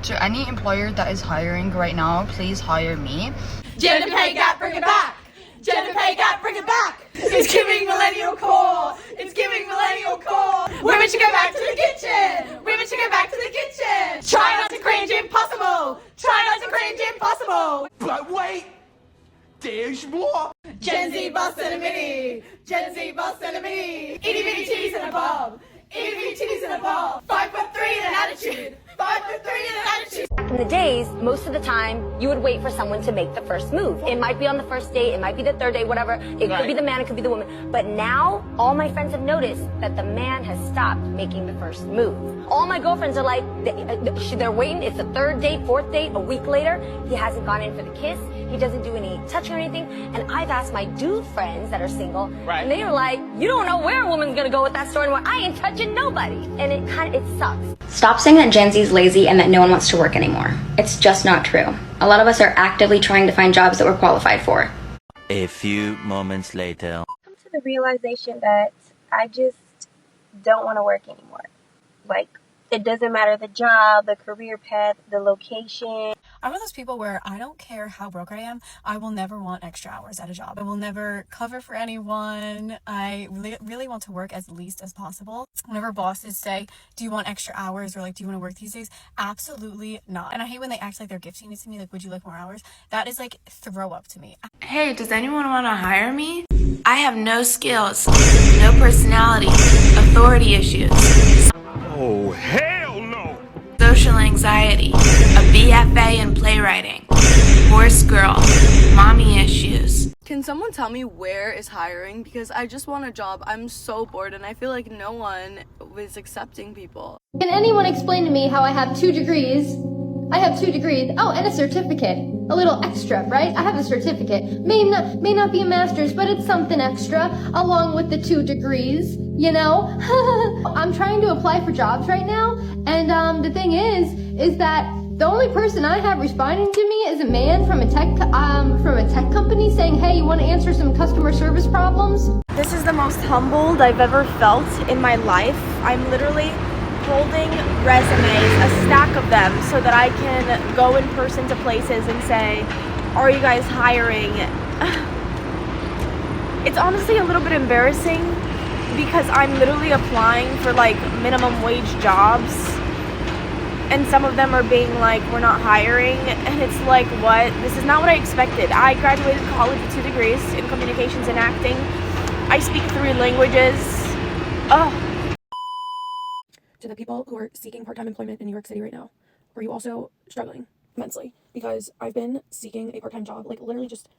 To any employer that is hiring right now, please hire me. Gender pay gap, bring it back. Gender pay gap, bring it back. It's giving millennial core. It's giving millennial core. Women should go back to the kitchen. Women should go back to the kitchen. Try not to cringe impossible. Try not to cringe impossible. But wait, there's more. Gen Z boss and a mini. Gen Z boss and a mini. Itty bitty titties and a bob. Itty bitty titties and a bob. 5'3" and an attitude. 5'3" and an attitude. Back in the days, most of the time, you would wait for someone to make the first move. It might be on the first date, it might be the third date, whatever. It could be the man, it could be the woman. But now, all my friends have noticed that the man has stopped making the first move. All my girlfriends are like, they're waiting. It's the third date, fourth date, a week later. He hasn't gone in for the kiss. He doesn't do any touching or anything. And I've asked my dude friends that are single, and they are like, you don't know where a woman's gonna go with that story anymore. I ain't touching nobody. And it sucks. Stop saying that Gen Z is lazy and that no one wants to work anymore. It's just not true. A lot of us are actively trying to find jobs that we're qualified for. A few moments later. Come to the realization that I just don't want to work anymore. Like, it doesn't matter the job, the career path, the location. I'm one of those people where I don't care how broke I am. I will never want extra hours at a job. I will never cover for anyone. I really want to work as least as possible. Whenever bosses say, do you want extra hours, or like, do you want to work these days? Absolutely not. And I hate when they act like they're gifting it to me, like, would you like more hours? That is like throw up to me. Hey, does anyone want to hire me? I have no skills, no personality, authority issues. Oh, hell no! Social anxiety, a BFA in playwriting, horse girl, mommy issues. Can someone tell me where is hiring? Because I just want a job. I'm so bored and I feel like no one is accepting people. Can anyone explain to me how I have 2 degrees? I have 2 degrees. Oh, and a certificate. A little extra, right? I have a certificate. May not be a master's, but it's something extra along with the 2 degrees, you know? I'm trying to apply for jobs right now, and the thing is that the only person I have responding to me is a man from a tech company saying, "Hey, you want to answer some customer service problems?" This is the most humbled I've ever felt in my life. I'm literally holding resumes, a stack of them, so that I can go in person to places and say, are you guys hiring? It's honestly a little bit embarrassing because I'm literally applying for like minimum wage jobs, and some of them are being like, we're not hiring, and it's like, what? This is not what I expected. I graduated college with 2 degrees in communications and acting. I speak 3 languages. Oh. To the people who are seeking part-time employment in New York City right now, are you also struggling immensely? Because I've been seeking a part-time job, like literally just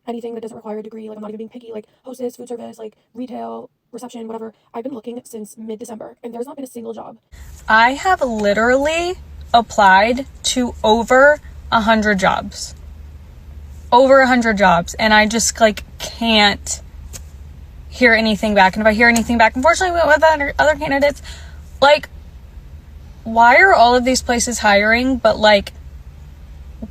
anything that doesn't require a degree. Like, I'm not even being picky, like hostess, food service, like retail, reception, whatever. I've been looking since mid-December and there's not been a single job. I have literally applied to over 100 jobs. Over 100 jobs. And I just like can't hear anything back. And if I hear anything back, unfortunately with other candidates, like, why are all of these places hiring but like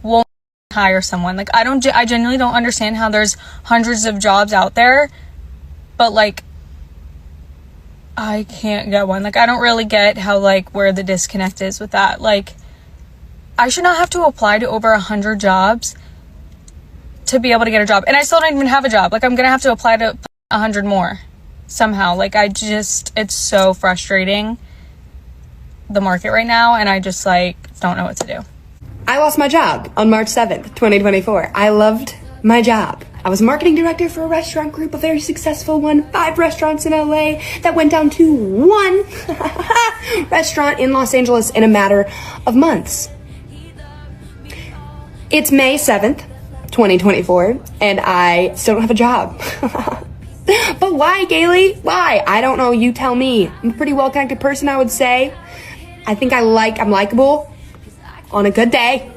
won't hire someone? Like, I genuinely don't understand how there's hundreds of jobs out there but like I can't get one. Like, I don't really get how, like, where the disconnect is with that. Like, I should not have to apply to over 100 jobs to be able to get a job, and I still don't even have a job. Like, I'm gonna have to apply to 100 more somehow. Like, it's so frustrating, the market right now, and I just like don't know what to do. I lost my job on March 7th, 2024. I loved my job. I was marketing director for a restaurant group, a very successful one, 5 restaurants in LA that went down to 1 restaurant in Los Angeles in a matter of months. It's May 7th, 2024, and I still don't have a job. But why, Gailey? Why? I don't know. You tell me. I'm a pretty well-connected person, I would say. I think I'm likable on a good day.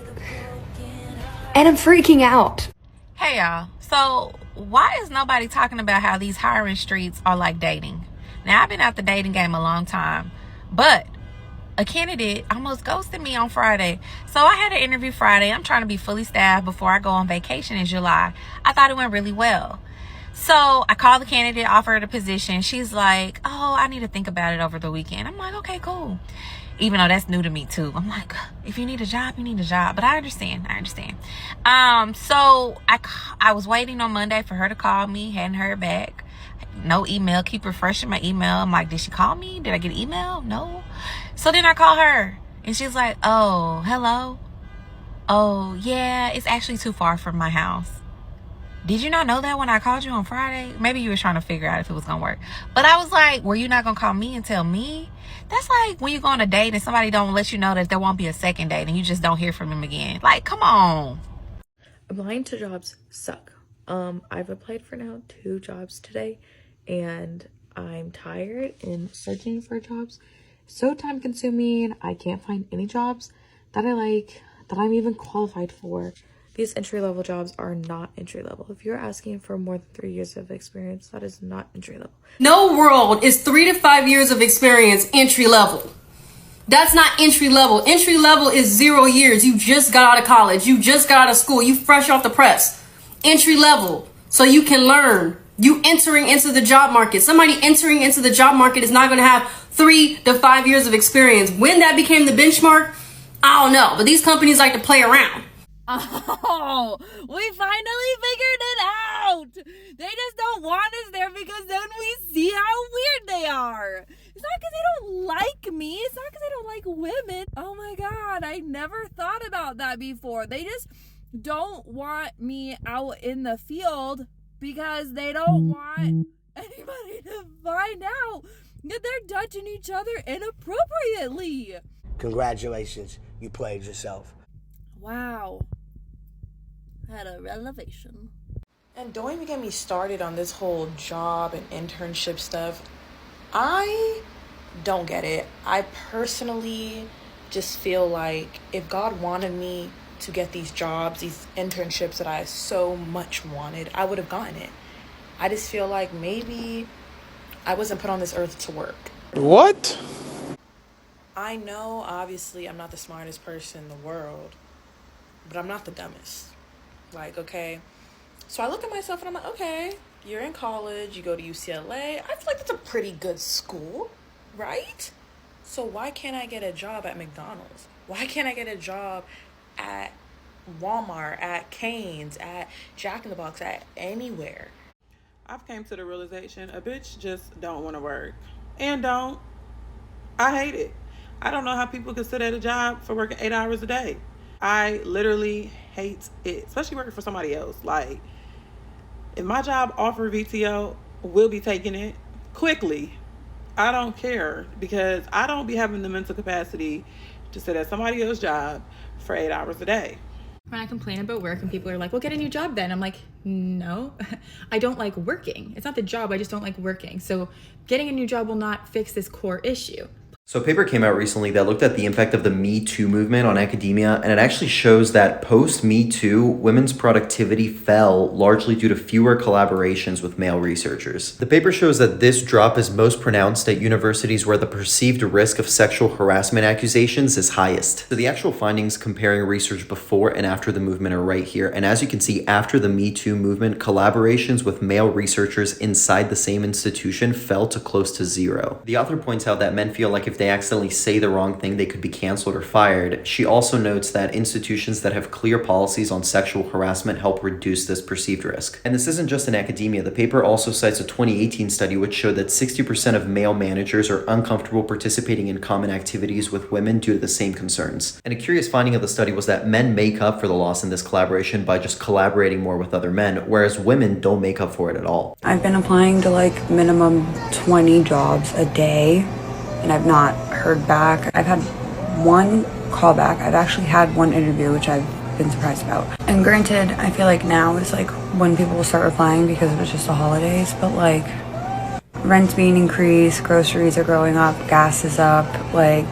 And I'm freaking out. Hey, y'all. So, why is nobody talking about how these hiring streets are like dating? Now, I've been out the dating game a long time, but a candidate almost ghosted me on Friday. So, I had an interview Friday. I'm trying to be fully staffed before I go on vacation in July. I thought it went really well. So, I called the candidate, offered her the position. She's like, oh, I need to think about it over the weekend. I'm like, okay, cool. even though that's new to me too. I'm like, if you need a job, you need a job. But I understand. So I was waiting on Monday for her to call me. Hadn't heard back. No email. Keep refreshing my email. I'm like, did she call me? Did I get an email? No. So then I call her, and she's like, oh, hello. Oh, yeah, it's actually too far from my house. Did you not know that when I called you on Friday? Maybe you were trying to figure out if it was going to work. But I was like, were you not going to call me and tell me? That's like when you go on a date and somebody don't let you know that there won't be a second date and you just don't hear from them again. Like, come on. Applying to jobs suck. I've applied for now 2 jobs today, and I'm tired and searching for jobs. So time consuming. I can't find any jobs that I like, that I'm even qualified for. These entry-level jobs are not entry-level. If you're asking for more than 3 years of experience, that is not entry-level. No world is 3 to 5 years of experience entry-level. That's not entry-level. Entry-level is 0 years. You just got out of college. You just got out of school. You fresh off the press. Entry-level, so you can learn. You entering into the job market. Somebody entering into the job market is not going to have 3 to 5 years of experience. When that became the benchmark, I don't know. But these companies like to play around. Oh, we finally figured it out. They just don't want us there because then we see how weird they are. It's not because they don't like me. It's not because they don't like women. Oh my God, I never thought about that before. They just don't want me out in the field because they don't want anybody to find out that they're touching each other inappropriately. Congratulations, you played yourself. Wow. Had a revelation. And don't even get me started on this whole job and internship stuff. I don't get it. I personally just feel like if God wanted me to get these jobs, these internships that I so much wanted, I would have gotten it. I just feel like maybe I wasn't put on this earth to work. What? I know, obviously, I'm not the smartest person in the world, but I'm not the dumbest. Like, okay. So I look at myself and I'm like, okay, you're in college, you go to UCLA. I feel like that's a pretty good school, right? So why can't I get a job at McDonald's? Why can't I get a job at Walmart, at Cane's, at Jack in the Box, at anywhere? I've came to the realization a bitch just don't want to work. And don't. I hate it. I don't know how people can sit at a job for working 8 hours a day. I literally hate it, especially working for somebody else. Like, if my job offer VTO, we'll be taking it quickly. I don't care because I don't be having the mental capacity to sit at somebody else's job for 8 hours a day. When I complain about work and people are like, well, get a new job then. I'm like, no, I don't like working. It's not the job, I just don't like working. So getting a new job will not fix this core issue. So a paper came out recently that looked at the impact of the Me Too movement on academia, and it actually shows that post-Me Too, women's productivity fell largely due to fewer collaborations with male researchers. The paper shows that this drop is most pronounced at universities where the perceived risk of sexual harassment accusations is highest. So the actual findings comparing research before and after the movement are right here, and as you can see, after the Me Too movement, collaborations with male researchers inside the same institution fell to close to 0. The author points out that men feel like if they accidentally say the wrong thing, they could be canceled or fired. She also notes that institutions that have clear policies on sexual harassment help reduce this perceived risk. And this isn't just in academia. The paper also cites a 2018 study which showed that 60% of male managers are uncomfortable participating in common activities with women due to the same concerns. And a curious finding of the study was that men make up for the loss in this collaboration by just collaborating more with other men, whereas women don't make up for it at all. I've been applying to like minimum 20 jobs a day, and I've not heard back. I've had one callback. I've actually had one interview, which I've been surprised about. And granted, I feel like now is like when people will start replying because it was just the holidays, but like rent's being increased, groceries are going up, gas is up, like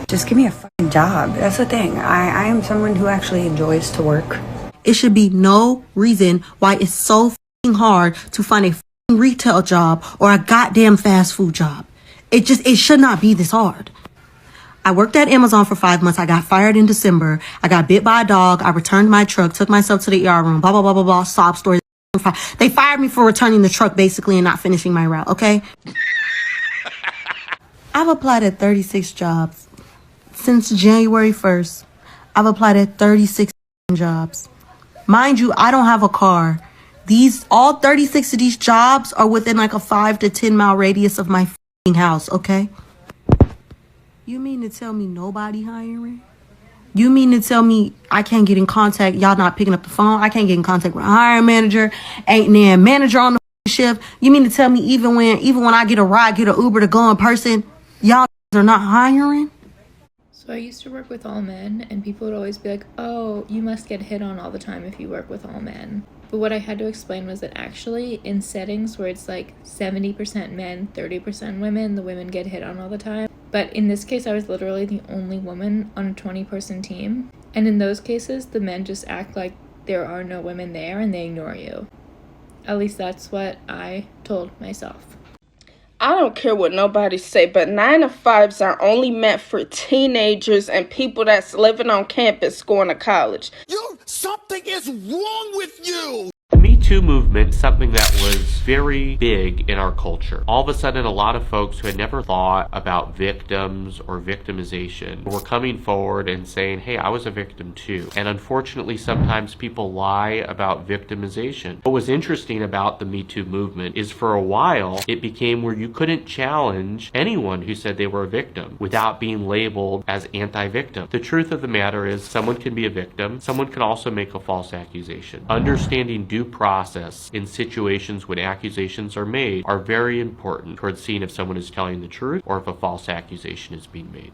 just give me a fucking job. That's the thing. I am someone who actually enjoys to work. It should be no reason why it's so fucking hard to find a fucking retail job or a goddamn fast food job. It should not be this hard. I worked at Amazon for 5 months. I got fired in December. I got bit by a dog. I returned my truck, took myself to the ER room, blah, blah, blah, blah, blah, sob story. They fired me for returning the truck basically and not finishing my route, okay? I've applied at 36 jobs. Since January 1st, I've applied at 36 jobs. Mind you, I don't have a car. All 36 of these jobs are within like a 5 to 10 mile radius of my house, okay? You mean to tell me nobody hiring? You mean to tell me I can't get in contact, y'all not picking up the phone? I can't get in contact with a hiring manager, ain't there manager on the shift? You mean to tell me even when I get a ride, get an Uber to go in person, y'all are not hiring? So I used to work with all men, and people would always be like, oh, you must get hit on all the time if you work with all men. But what I had to explain was that actually in settings where it's like 70% men, 30% women, the women get hit on all the time. But in this case, I was literally the only woman on a 20-person team. And in those cases, the men just act like there are no women there and they ignore you. At least that's what I told myself. I don't care what nobody say, but 9-to-5s are only meant for teenagers and people that's living on campus going to college. Something is wrong with you! The Me Too movement is something that was very big in our culture. All of a sudden, a lot of folks who had never thought about victims or victimization were coming forward and saying, hey, I was a victim too. And unfortunately, sometimes people lie about victimization. What was interesting about the Me Too movement is for a while, it became where you couldn't challenge anyone who said they were a victim without being labeled as anti-victim. The truth of the matter is someone can be a victim. Someone can also make a false accusation. Understanding due process in situations when accusations are made are very important towards seeing if someone is telling the truth or if a false accusation is being made.